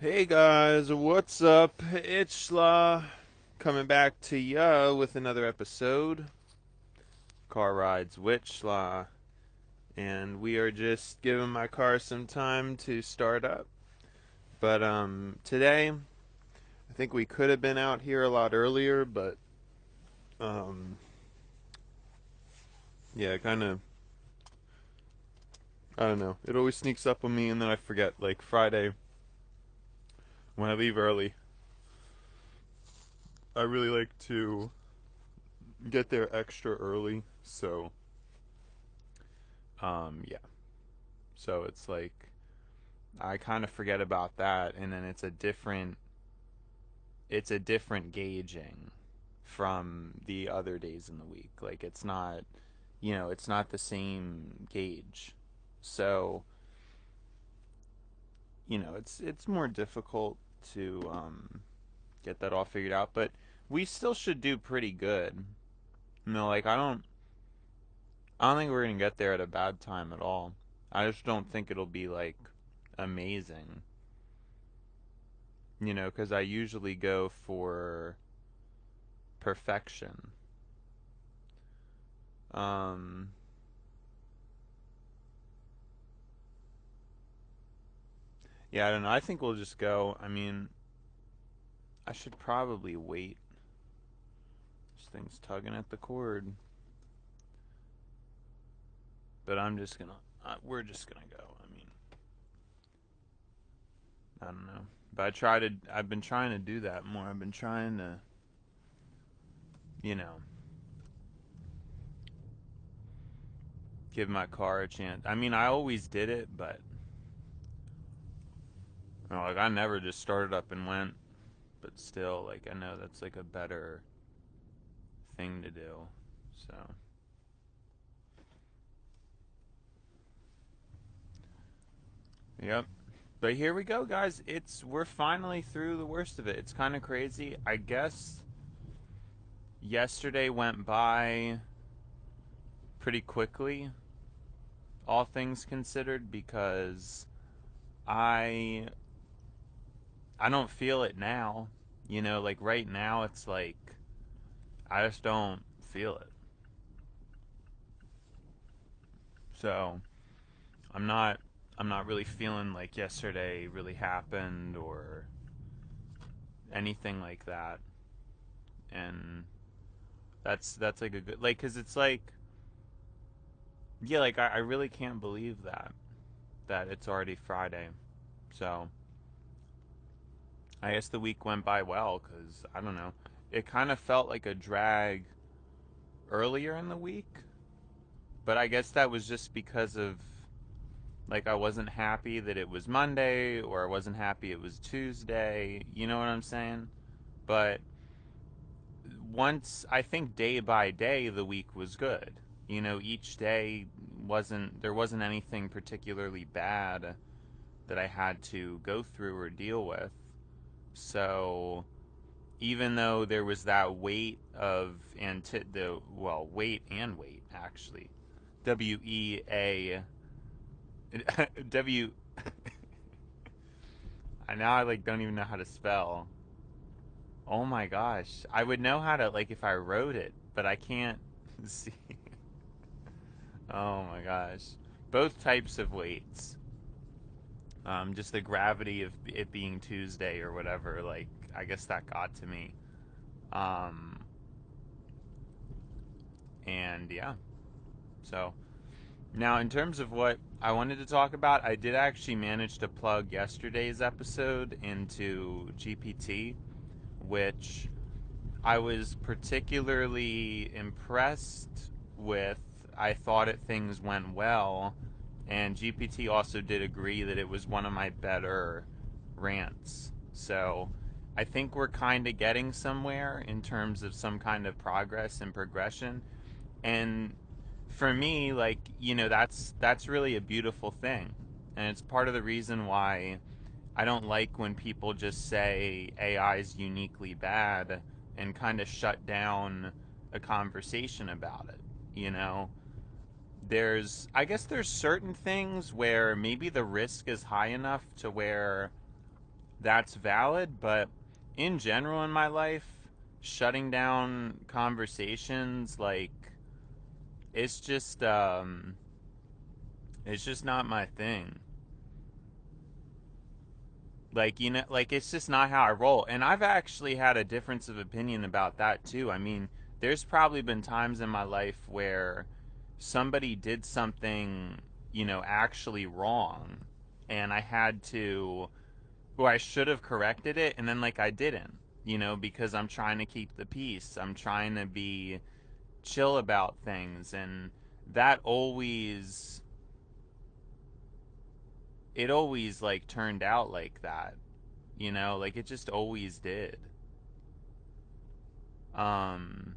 Hey guys, what's up? It's coming back to ya with another episode. Car rides with and we are just giving my car some time to start up. But today I think we could have been out here a lot earlier, but um yeah, kind of I don't know. It always sneaks up on me and then I forget. Like Friday when I leave early, I really like to get there extra early. Yeah. So it's like I kind of forget about that, and then it's a different gauging from the other days in the week. Like it's not, it's not the same gauge. So, it's more difficult to get that all figured out, but we still should do pretty good. Like I don't think we're gonna get there at a bad time at all. I just don't think it'll be like amazing, because I usually go for perfection. Um, yeah, I don't know. I think we'll just go. I mean, I should probably wait. This thing's tugging at the cord, but we're just gonna go. I mean, I don't know. But I've been trying to do that more. I've been trying to, you know, give my car a chance. I mean, I always did it, but, like, I never just started up and went. But still, like, I know that's, like, a better thing to do. So, yep. But here we go, guys. We're finally through the worst of it. It's kind of crazy. I guess yesterday went by pretty quickly, all things considered, because I I don't feel it now. Like right now it's like I just don't feel it. So, I'm not I'm not really feeling like yesterday really happened or anything like that. And that's like a good, like, cuz it's like, yeah, like I really can't believe that it's already Friday. So I guess the week went by well because I don't know. It kind of felt like a drag earlier in the week, but I guess that was just because of, like, I wasn't happy that it was Monday or I wasn't happy it was Tuesday. You know what I'm saying? But once, I think day by day the week was good. Each day there wasn't anything particularly bad that I had to go through or deal with. So even though there was that weight of weight and weight actually, WEA W I now I like don't even know how to spell. Oh my gosh. I would know how to, like, if I wrote it, but I can't see. Oh my gosh. Both types of weights. Just the gravity of it being Tuesday or whatever, like, I guess that got to me. Um, and yeah. So, now in terms of what I wanted to talk about, I did actually manage to plug yesterday's episode into GPT, which I was particularly impressed with. I thought things went well, and GPT also did agree that it was one of my better rants. So I think we're kind of getting somewhere in terms of some kind of progress and progression. And for me, like, that's really a beautiful thing. And it's part of the reason why I don't like when people just say AI is uniquely bad and kind of shut down a conversation about it. You know, I guess there's certain things where maybe the risk is high enough to where that's valid, but in general in my life, shutting down conversations, like, it's just it's just not my thing. Like, like, it's just not how I roll. And I've actually had a difference of opinion about that too. I mean, there's probably been times in my life where somebody did something, actually wrong, and I had to, or I should have corrected it, and then, like, I didn't, because I'm trying to keep the peace. I'm trying to be chill about things, and that always, it always, like, turned out like that, like, it just always did. Um,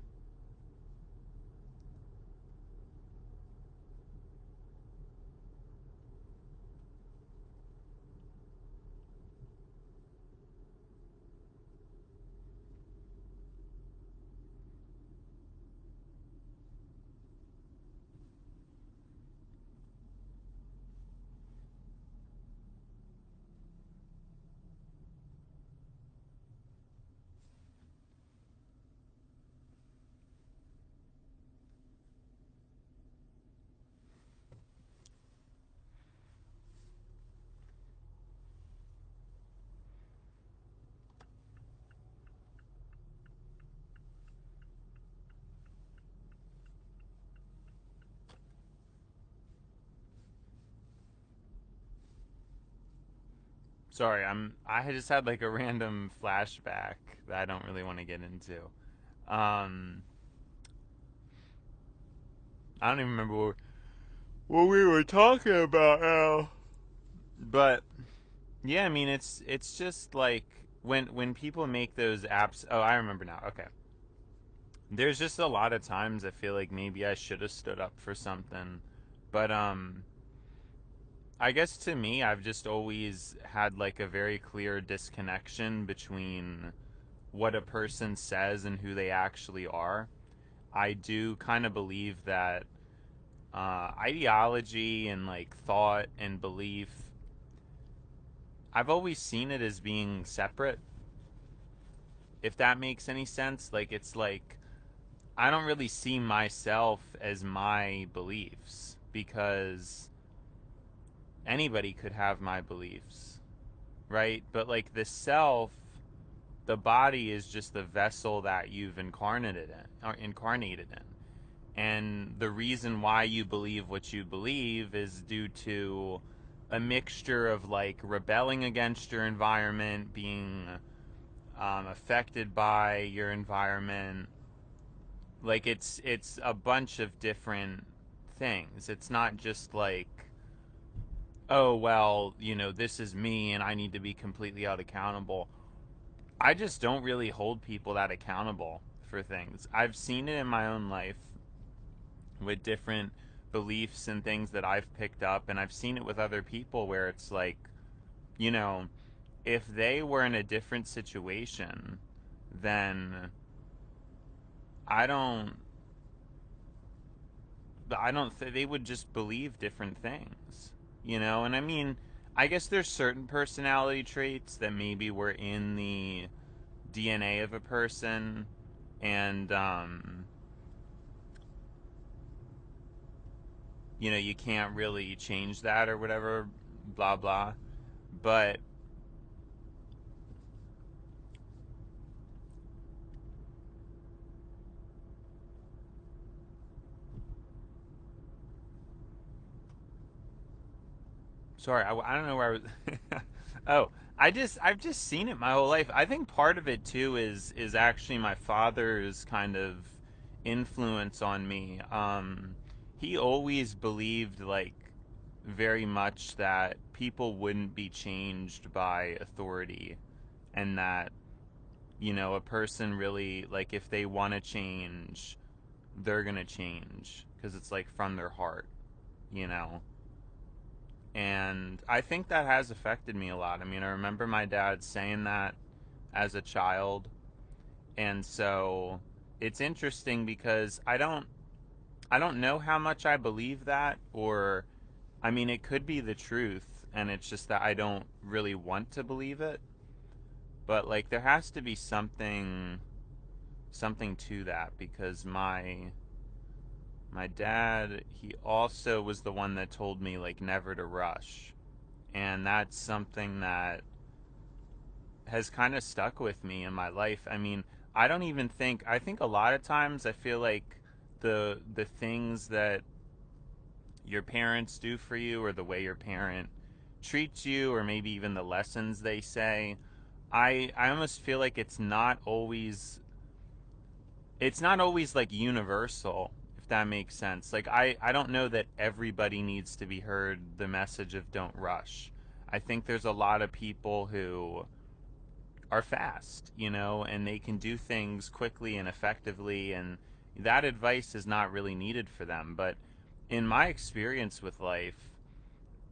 sorry, I just had, like, a random flashback that I don't really want to get into. Um, I don't even remember what we were talking about now. But yeah, I mean, it's just like when people make those apps. Oh, I remember now. Okay, there's just a lot of times I feel like maybe I should have stood up for something, but I guess to me, I've just always had, like, a very clear disconnection between what a person says and who they actually are. I do kind of believe that ideology and, like, thought and belief, I've always seen it as being separate, if that makes any sense. Like, it's like I don't really see myself as my beliefs, because anybody could have my beliefs, right? But, like, the self, the body is just the vessel that you've incarnated in. And the reason why you believe what you believe is due to a mixture of, like, rebelling against your environment, being affected by your environment. Like, it's a bunch of different things. It's not just like, oh well, this is me and I need to be completely held accountable. I just don't really hold people that accountable for things. I've seen it in my own life with different beliefs and things that I've picked up, and I've seen it with other people where it's like, you know, if they were in a different situation, then I don't they would just believe different things, and I mean, I guess there's certain personality traits that maybe were in the DNA of a person, and you can't really change that or whatever, blah blah. But sorry, I don't know where I was. Oh, I've just seen it my whole life. I think part of it too is actually my father's kind of influence on me. He always believed, like, very much that people wouldn't be changed by authority, and that, a person really, like, if they want to change, they're gonna change because it's, like, from their heart, you know. And I think that has affected me a lot. I mean, I remember my dad saying that as a child. And so it's interesting because I don't know how much I believe that, or I mean, it could be the truth, and it's just that I don't really want to believe it. But like there has to be something to that, because my dad, he also was the one that told me like never to rush. And that's something that has kind of stuck with me in my life. I mean, I don't even think, I think a lot of times I feel like the things that your parents do for you, or the way your parent treats you, or maybe even the lessons they say, I almost feel like it's not always like universal, if that makes sense. Like I don't know that everybody needs to be heard the message of don't rush. I think there's a lot of people who are fast, and they can do things quickly and effectively, and that advice is not really needed for them. But in my experience with life,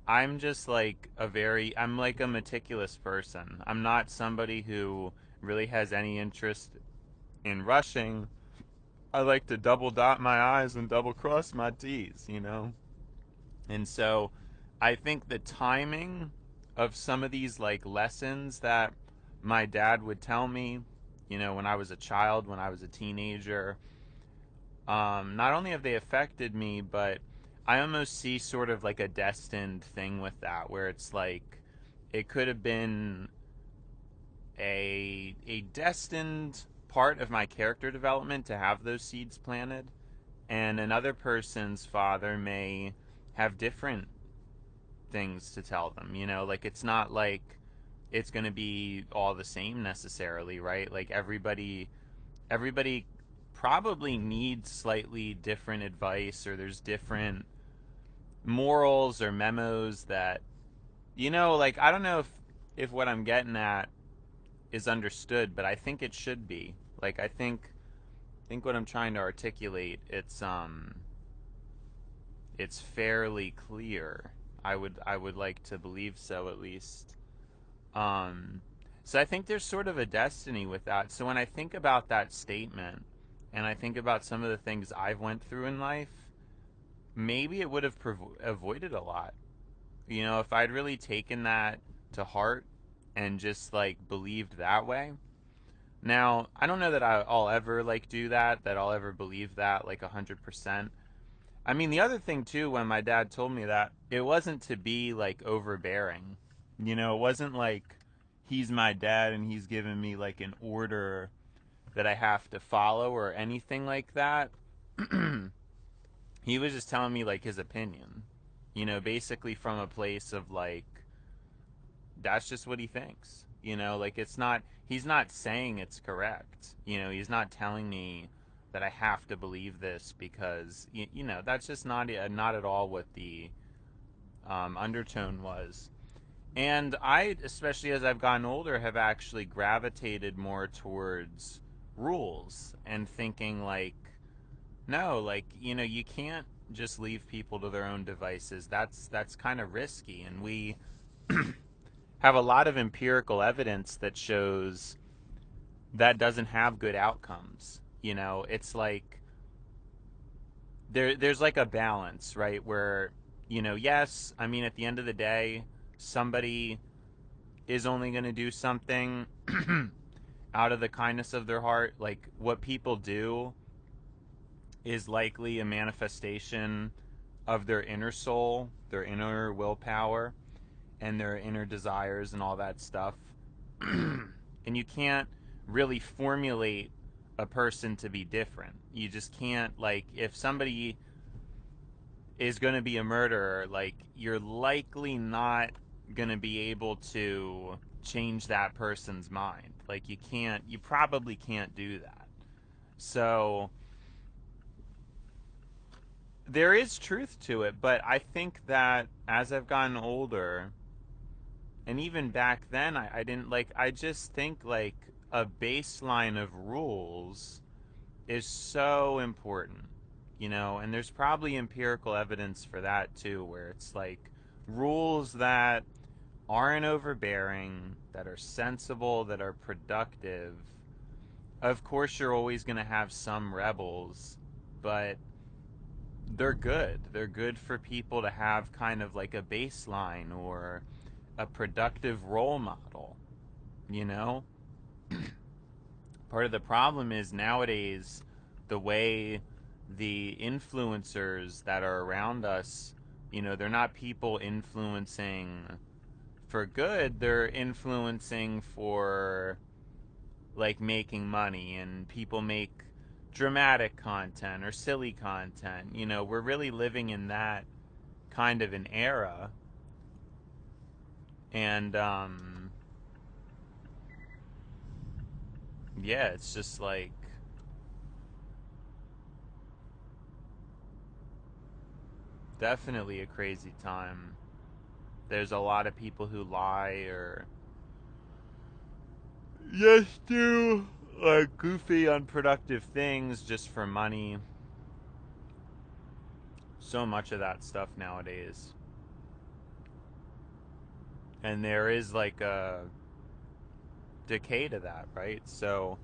I'm like a meticulous person. I'm not somebody who really has any interest in rushing. I like to double dot my I's and double cross my T's. And so I think the timing of some of these like lessons that my dad would tell me, when I was a child, when I was a teenager, not only have they affected me, but I almost see sort of like a destined thing with that, where it's like it could have been a destined part of my character development to have those seeds planted, and another person's father may have different things to tell them. Like it's not like it's going to be all the same necessarily, right? Like everybody probably needs slightly different advice, or there's different morals or memos that, like I don't know if what I'm getting at is understood, but I think it should be. Like I think what I'm trying to articulate, it's fairly clear. I would like to believe so, at least. Um, so I think there's sort of a destiny with that. So when I think about that statement, and I think about some of the things I've went through in life, maybe it would have avoided a lot. If I'd really taken that to heart and just like believed that way. Now, I don't know that I'll ever like do that, that I'll ever believe that like 100%. I mean, the other thing too, when my dad told me that, it wasn't to be like overbearing. It wasn't like he's my dad and he's giving me like an order that I have to follow or anything like that. He was just telling me like his opinion. Basically from a place of like that's just what he thinks. Like he's not saying it's correct. He's not telling me that I have to believe this, because that's just not at all what the undertone was. And I, especially as I've gotten older, have actually gravitated more towards rules and thinking like, no, like, you can't just leave people to their own devices. That's kind of risky, and we have a lot of empirical evidence that shows that doesn't have good outcomes. It's like there's like a balance, right? Where, yes, I mean at the end of the day, somebody is only going to do something out of the kindness of their heart. Like what people do is likely a manifestation of their inner soul, their inner willpower, and their inner desires and all that stuff. And you can't really formulate a person to be different. You just can't, like, if somebody is going to be a murderer, like, you're likely not going to be able to change that person's mind. Like, you probably can't do that. So, there is truth to it, but I think that as I've gotten older, and even back then, I didn't like, I just think like a baseline of rules is so important, and there's probably empirical evidence for that too, where it's like rules that aren't overbearing, that are sensible, that are productive. Of course, you're always going to have some rebels, but they're good. They're good for people to have kind of like a baseline or a productive role model, you know? Part of the problem is nowadays the way the influencers that are around us, they're not people influencing for good, they're influencing for like making money, and people make dramatic content or silly content. We're really living in that kind of an era. And yeah, it's just like definitely a crazy time. There's a lot of people who lie or just do like goofy, unproductive things just for money. So much of that stuff nowadays. And there is like a decay to that, right? So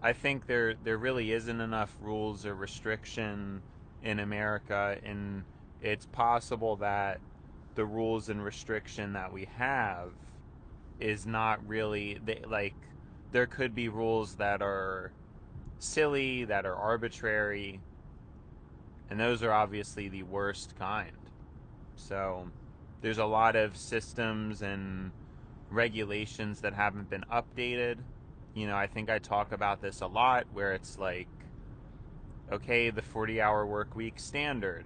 I think there really isn't enough rules or restriction in America, and it's possible that the rules and restriction that we have is not really like there could be rules that are silly, that are arbitrary, and those are obviously the worst kind. So there's a lot of systems and regulations that haven't been updated. I think I talk about this a lot where it's like, okay, the 40-hour work week standard.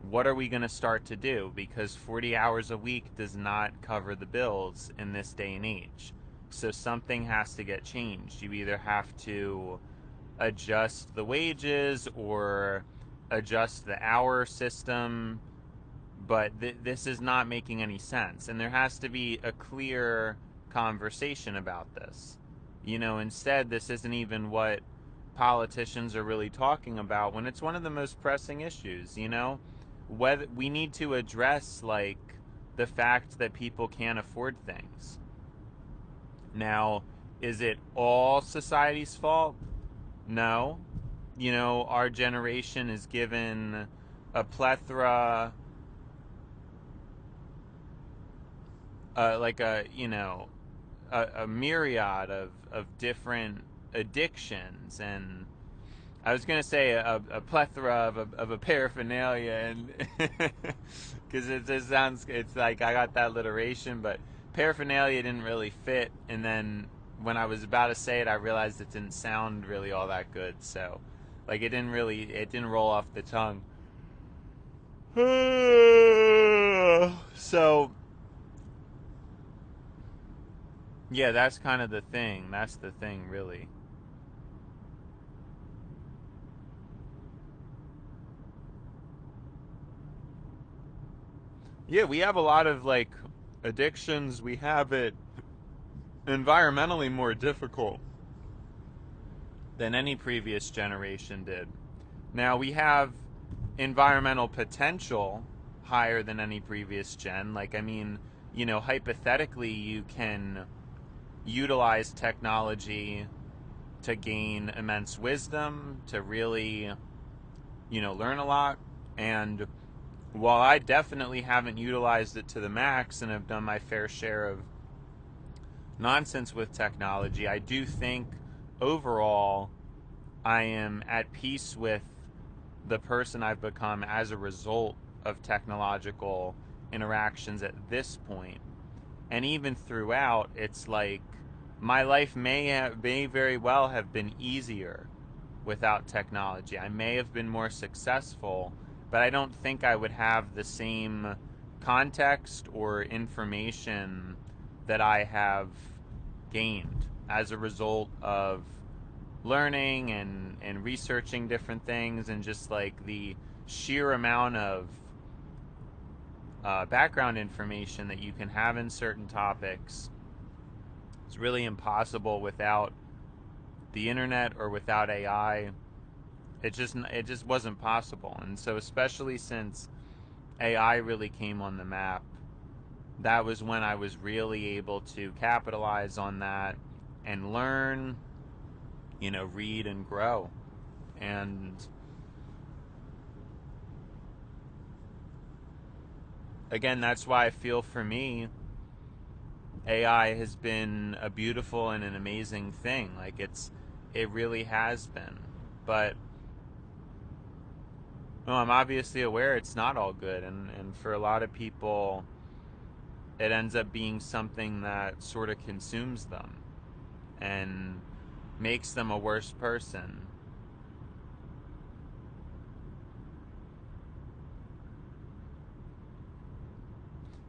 What are we going to start to do? Because 40 hours a week does not cover the bills in this day and age. So something has to get changed. You either have to adjust the wages or adjust the hour system, but this is not making any sense. And there has to be a clear conversation about this. Instead, this isn't even what politicians are really talking about when it's one of the most pressing issues. Whether we need to address like the fact that people can't afford things. Now, is it all society's fault? No. Our generation is given a plethora, like a myriad of different addictions, and I was gonna say a plethora of a paraphernalia, and because it just sounds, it's like I got that alliteration, but paraphernalia didn't really fit, and then when I was about to say it, I realized it didn't sound really all that good, so like it didn't roll off the tongue. So yeah, that's kind of the thing. That's the thing, really. Yeah, we have a lot of like addictions. We have it environmentally more difficult than any previous generation did. Now we have environmental potential higher than any previous gen. Like, I mean, hypothetically, you can utilize technology to gain immense wisdom, to really, learn a lot. And while I definitely haven't utilized it to the max and have done my fair share of nonsense with technology, I do think overall I am at peace with the person I've become as a result of technological interactions at this point. And even throughout, it's like my life may very well have been easier without technology. I may have been more successful, but I don't think I would have the same context or information that I have gained as a result of learning and researching different things, and just like the sheer amount of background information that you can have in certain topics. It's really impossible without the internet or without AI. It just wasn't possible. And so especially since AI really came on the map, that was when I was really able to capitalize on that and learn, read and grow. And again, that's why I feel for me AI has been a beautiful and an amazing thing. Like it really has been. But well, I'm obviously aware it's not all good, and for a lot of people, it ends up being something that sort of consumes them and makes them a worse person.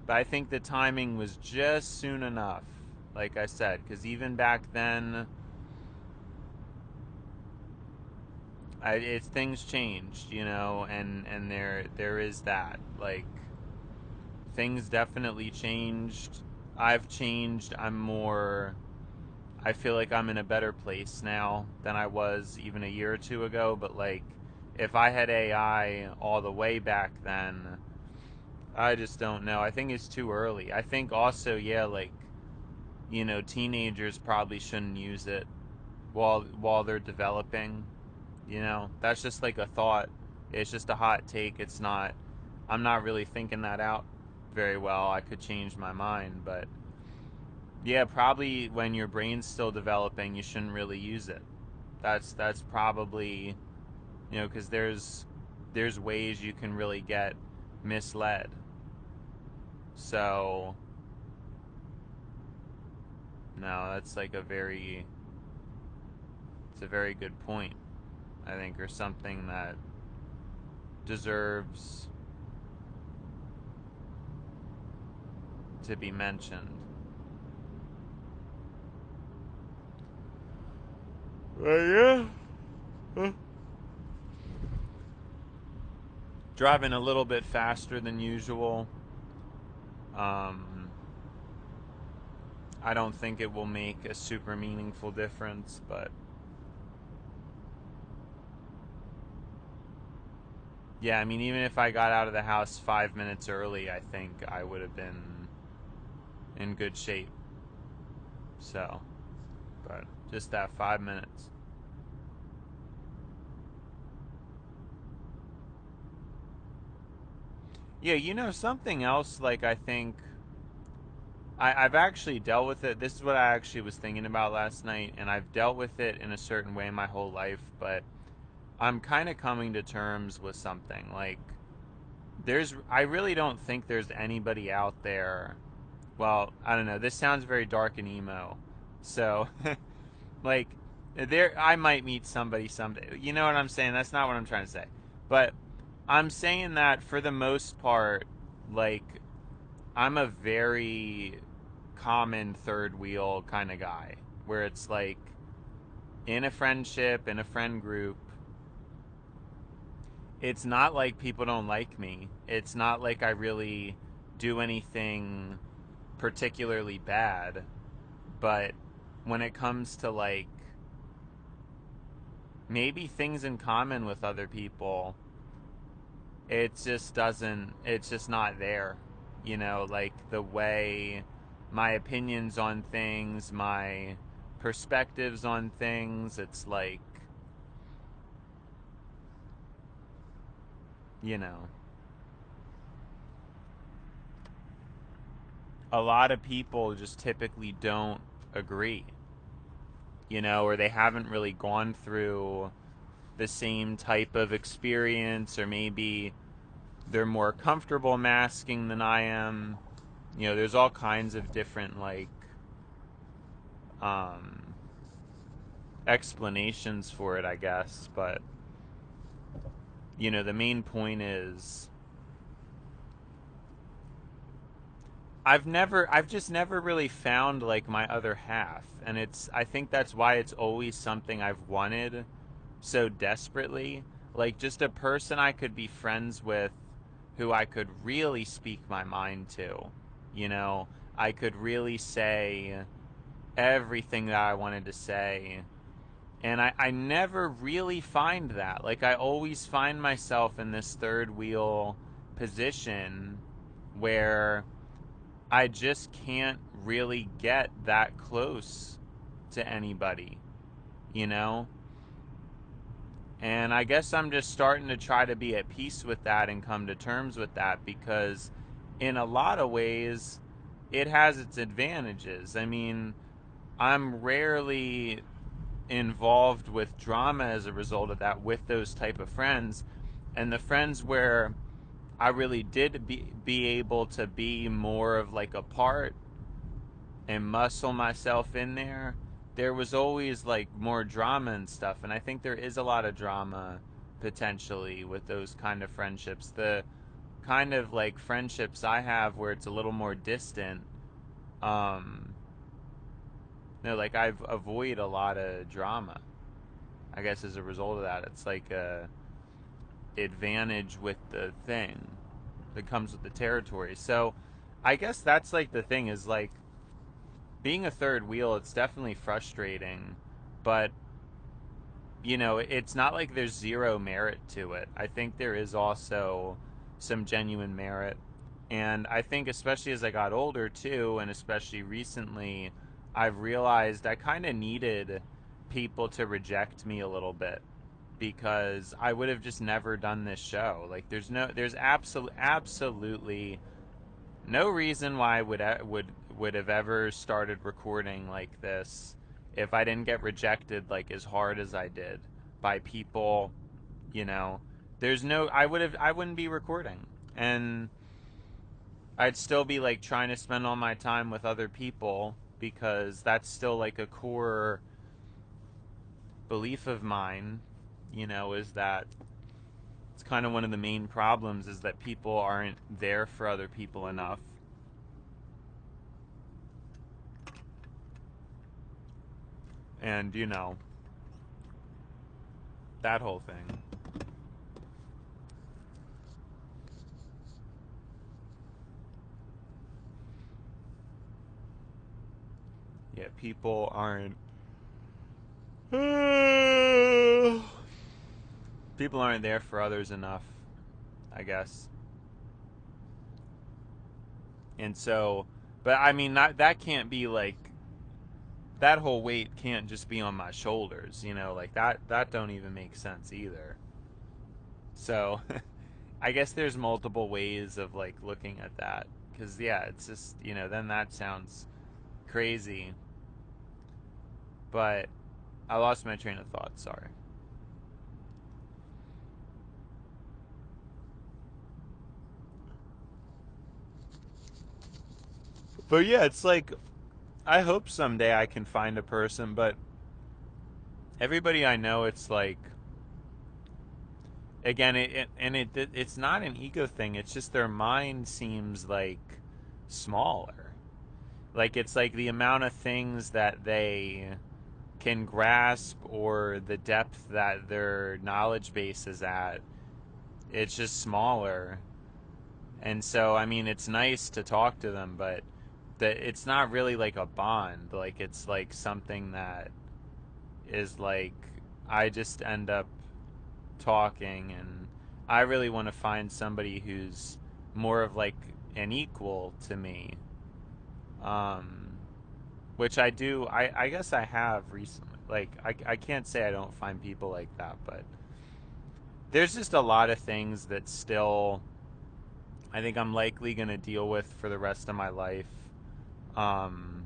But I think the timing was just soon enough, like I said, because even back then, things changed, and there is that, like, things definitely changed. I've changed. I feel like I'm in a better place now than I was even a year or two ago. But like, if I had AI all the way back then, I just don't know. I think it's too early. I think also, yeah, like, teenagers probably shouldn't use it while they're developing. That's just like a thought. It's just a hot take. It's not. I'm not really thinking that out very well. I could change my mind, but yeah, probably when your brain's still developing, you shouldn't really use it. That's probably, because there's ways you can really get misled. So no, that's like it's a very good point, I think, or something that deserves to be mentioned. Yeah. Driving a little bit faster than usual. Um, I don't think it will make a super meaningful difference, but yeah, I mean, even if I got out of the house 5 minutes early, I think I would have been in good shape. So, but just that 5 minutes. Yeah, something else, like, I think I've actually dealt with it. This is what I actually was thinking about last night, and I've dealt with it in a certain way my whole life, but I'm kind of coming to terms with something. Like, I really don't think there's anybody out there. Well, I don't know. This sounds very dark and emo. So, like, I might meet somebody someday. You know what I'm saying? That's not what I'm trying to say. But I'm saying that for the most part, like, I'm a very common third wheel kind of guy where it's like in a friendship, in a friend group, it's not like people don't like me. It's not like I really do anything particularly bad. But when it comes to like maybe things in common with other people, it's just not there. Like the way my opinions on things, my perspectives on things, it's like, you know, a lot of people just typically don't agree, or they haven't really gone through the same type of experience, or maybe they're more comfortable masking than I am. There's all kinds of different like um explanations for it, I guess, but the main point is I've just never really found like my other half, and I think that's why it's always something I've wanted so desperately, like just a person I could be friends with who I could really speak my mind to. You know, I could really say everything that I wanted to say. And I never really find that. Like, I always find myself in this third wheel position where I just can't really get that close to anybody, you know? And I guess I'm just starting to try to be at peace with that and come to terms with that, because in a lot of ways, it has its advantages. I mean, I'm rarely involved with drama as a result of that with those type of friends, and the friends where I really did be able to be more of like a part and muscle myself in there, there was always like more drama and stuff. And I think there is a lot of drama potentially with those kind of friendships. The kind of like friendships I have where it's a little more distant, um, like I avoid a lot of drama. I guess as a result of that, it's like a advantage with the thing that comes with the territory. So I guess that's like the thing is like being a third wheel, it's definitely frustrating, but it's not like there's zero merit to it. I think there is also some genuine merit. And I think especially as I got older too, and especially recently, I've realized I kind of needed people to reject me a little bit because I would have just never done this show. Like there's absolutely no reason why I would have ever started recording like this if I didn't get rejected like as hard as I did by people, you know. There's no I wouldn't be recording. And I'd still be like trying to spend all my time with other people because that's still like a core belief of mine, is that it's kind of one of the main problems is that people aren't there for other people enough. And, that whole thing. Yeah, people aren't. People aren't there for others enough, I guess. And so, but I mean, that can't be like that whole weight can't just be on my shoulders, like that don't even make sense either. So, I guess there's multiple ways of like looking at that cuz yeah, it's just, then that sounds crazy. But I lost my train of thought, sorry. But yeah, it's like I hope someday I can find a person, but everybody I know, it's like again, it's not an ego thing. It's just their mind seems like smaller. Like it's like the amount of things that they can grasp or the depth that their knowledge base is at. It's just smaller. And so, I mean, it's nice to talk to them, but it's not really like a bond. Like it's like something that is like I just end up talking, and I really want to find somebody who's more of like an equal to me, um which I do. I guess I have recently. Like I can't say I don't find people like that, but there's just a lot of things that still I think I'm likely going to deal with for the rest of my life. um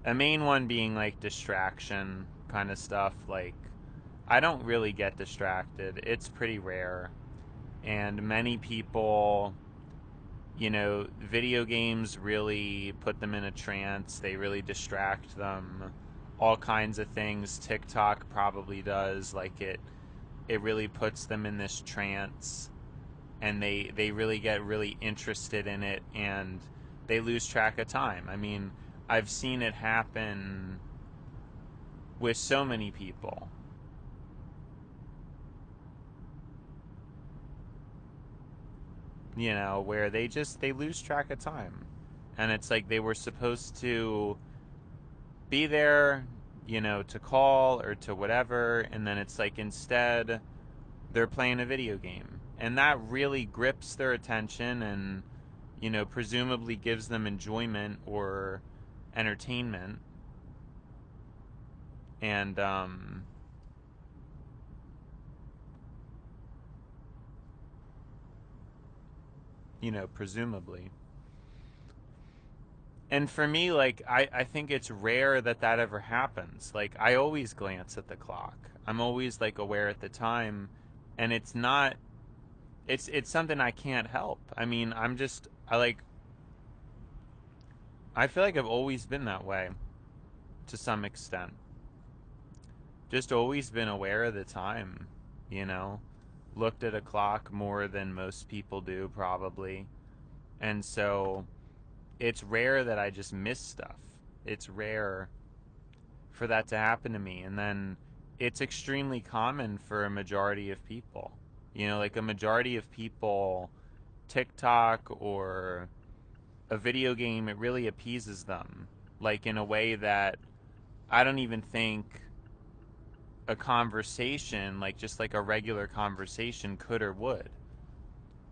a main one being like distraction kind of stuff. Like I don't really get distracted, it's pretty rare. And many people, video games really put them in a trance. They really distract them. All kinds of things. TikTok probably does. Like it really puts them in this trance, and they really get really interested in it, and they lose track of time. I mean, I've seen it happen with so many people. Where they lose track of time, and it's like they were supposed to be there, to call or to whatever, and then it's like instead they're playing a video game. And that really grips their attention and, presumably gives them enjoyment or entertainment. And, presumably. And for me, like, I think it's rare that that ever happens. Like, I always glance at the clock. I'm always like aware at the time, and it's not. It's something I can't help. I mean, I like. I feel like I've always been that way to some extent. Just always been aware of the time, you know. Looked at a clock more than most people do, probably. And so it's rare that I just miss stuff. It's rare for that to happen to me. And then it's extremely common for a majority of people. You know, like a majority of people, TikTok or a video game, it really appeases them. Like in a way that I don't even think a conversation, like just like a regular conversation, could or would.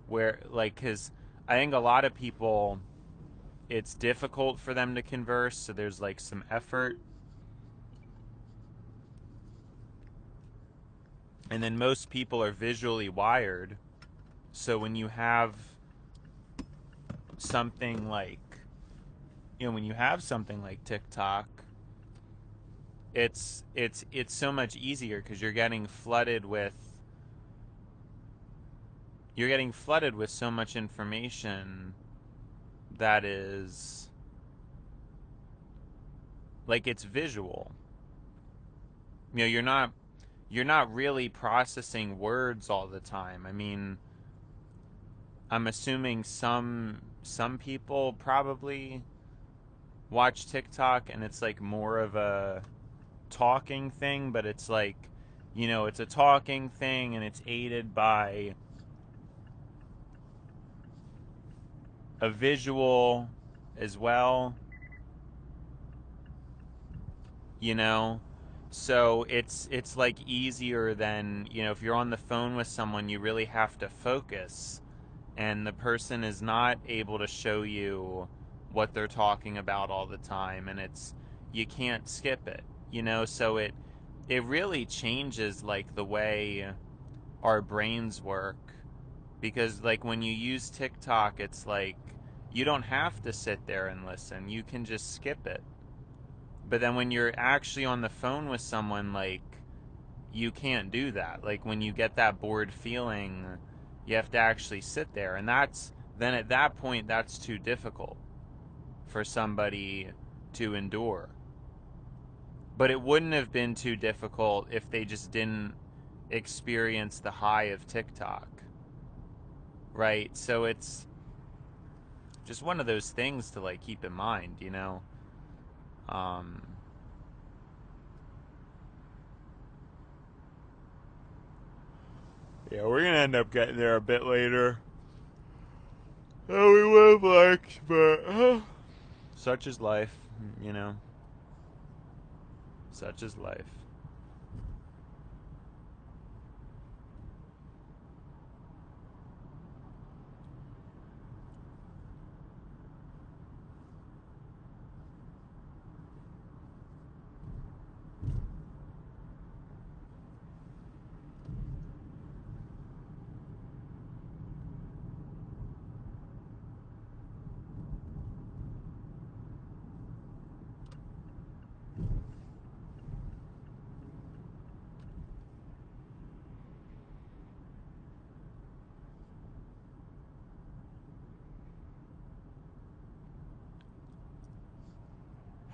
Where, like, because I think a lot of people, it's difficult for them to converse, so there's like some effort. And then most people are visually wired. So when you have something like, when you have something like TikTok, it's so much easier because you're getting flooded with so much information that is like it's visual. You're not really processing words all the time. I mean, I'm assuming some people probably watch TikTok and it's like more of a talking thing, but it's like, it's a talking thing and it's aided by a visual as well, you know? So it's like easier than, if you're on the phone with someone, you really have to focus and the person is not able to show you what they're talking about all the time and you can't skip it, so it really changes like the way our brains work because like when you use TikTok it's like you don't have to sit there and listen, you can just skip it. But then when you're actually on the phone with someone, like, you can't do that. Like when you get that bored feeling, you have to actually sit there, and then at that point that's too difficult for somebody to endure. But it wouldn't have been too difficult if they just didn't experience the high of TikTok, right? So it's just one of those things to like keep in mind. Um, yeah, we're gonna end up getting there a bit later. Oh, we would have liked, but such is life, you know. Such is life.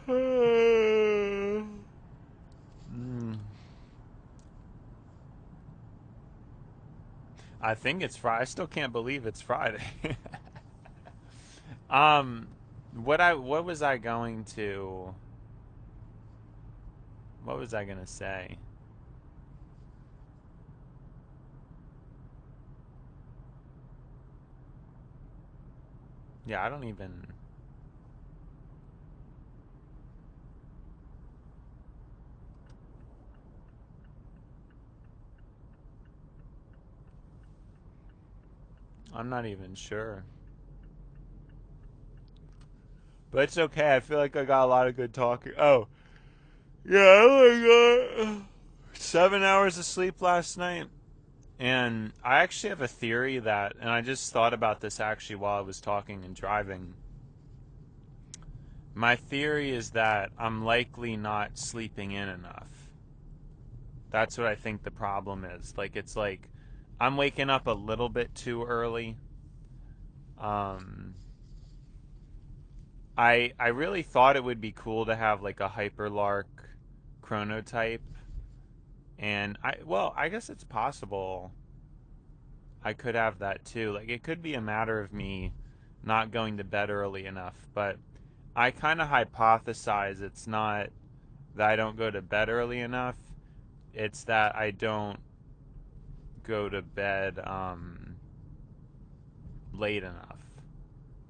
Mm. I think it's Friday. I still can't believe it's Friday. um, what was I going to? What was I gonna say? Yeah, I don't even. I'm not even sure. But it's okay. I feel like I got a lot of good talking. Oh, yeah, I only got 7 hours of sleep last night. And I actually have a theory and I just thought about this actually while I was talking and driving. My theory is that I'm likely not sleeping in enough. That's what I think the problem is. Like it's like I'm waking up a little bit too early. Um I really thought it would be cool to have like a hyper-lark chronotype, and I guess it's possible I could have that too. Like it could be a matter of me not going to bed early enough, but I kind of hypothesize it's not that I don't go to bed early enough. It's that I don't go to bed late enough.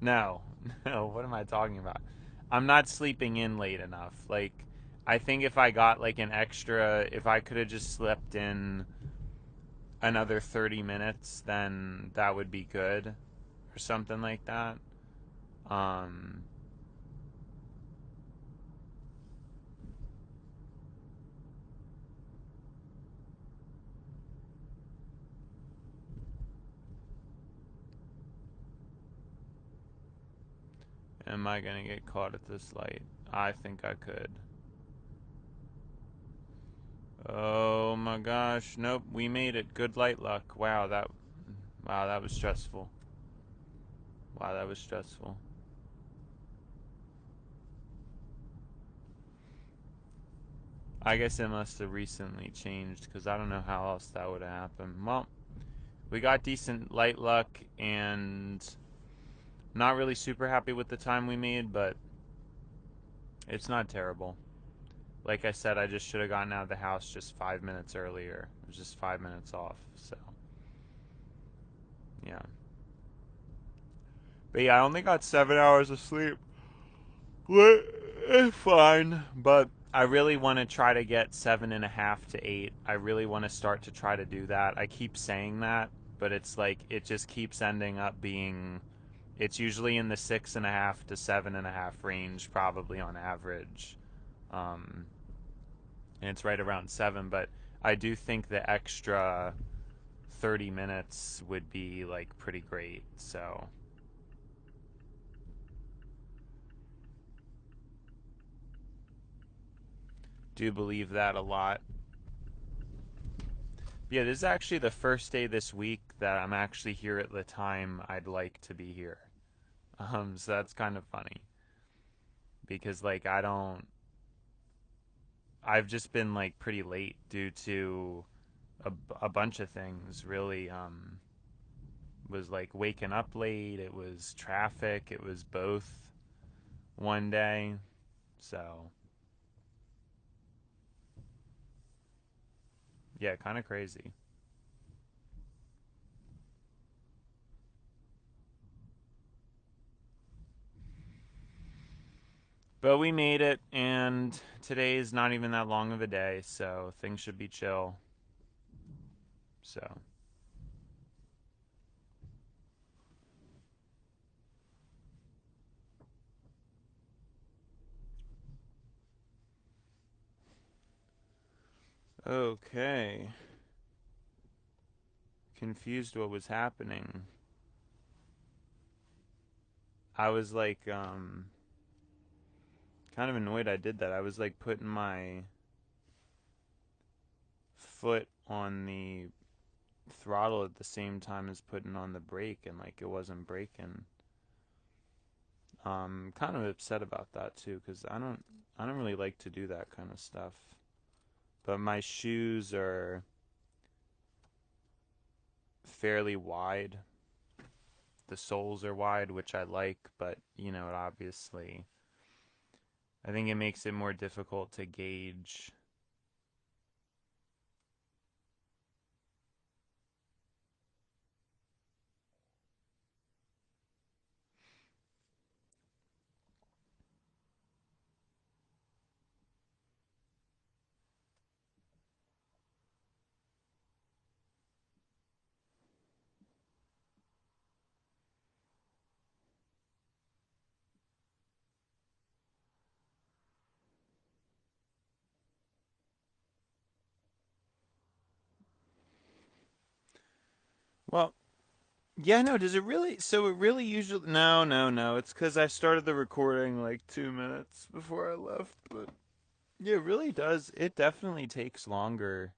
No, no, what am I talking about? I'm not sleeping in late enough. Like, I think if I got like an extra, if I could have just slept in another 30 minutes, then that would be good or something like that. Um, am I gonna get caught at this light? I think I could. Oh my gosh, nope, we made it. Good light luck. Wow, that was stressful. Wow, that was stressful. I guess it must have recently changed because I don't know how else that would have happened. Well, we got decent light luck and not really super happy with the time we made, but it's not terrible. Like I said, I just should have gotten out of the house just 5 minutes earlier. It was just 5 minutes off, so yeah. But yeah, I only got 7 hours of sleep. It's fine, but I really want to try to get 7.5 to 8. I really want to start to try to do that. I keep saying that, but it's like it just keeps ending up being. It's usually in the 6.5 to 7.5 range, probably on average, um, and it's right around 7. But I do think the extra 30 minutes would be like pretty great. So do believe that a lot. Yeah, this is actually the first day this week that I'm actually here at the time I'd like to be here. So that's kind of funny because like I've just been like pretty late due to a bunch of things. Really, was like waking up late. It was traffic. It was both one day. So yeah, kind of crazy. But we made it, and today's not even that long of a day, so things should be chill. So, okay. Confused what was happening. I was like, kind of annoyed I did that. I was like putting my foot on the throttle at the same time as putting on the brake, and like it wasn't braking. Kind of upset about that too, because I don't really like to do that kind of stuff. But my shoes are fairly wide. The soles are wide, which I like, but you know, it obviously, I think it makes it more difficult to gauge. Well, Yeah, no, does it really? So it really usually. No, no, no. It's because I started the recording like 2 minutes before I left. But yeah, it really does. It definitely takes longer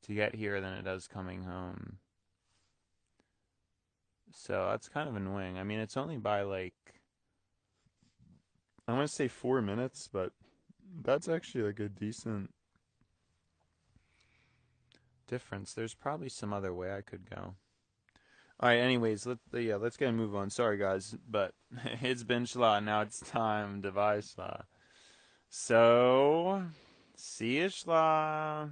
to get here than it does coming home. So that's kind of annoying. I mean, it's only by like, I want to say 4 minutes, but that's actually like a decent difference. There's probably some other way I could go. All right. Anyways, let's get a move on. Sorry, guys, but it's been Schla. Now it's time to buy Schla. So, see you, Schla.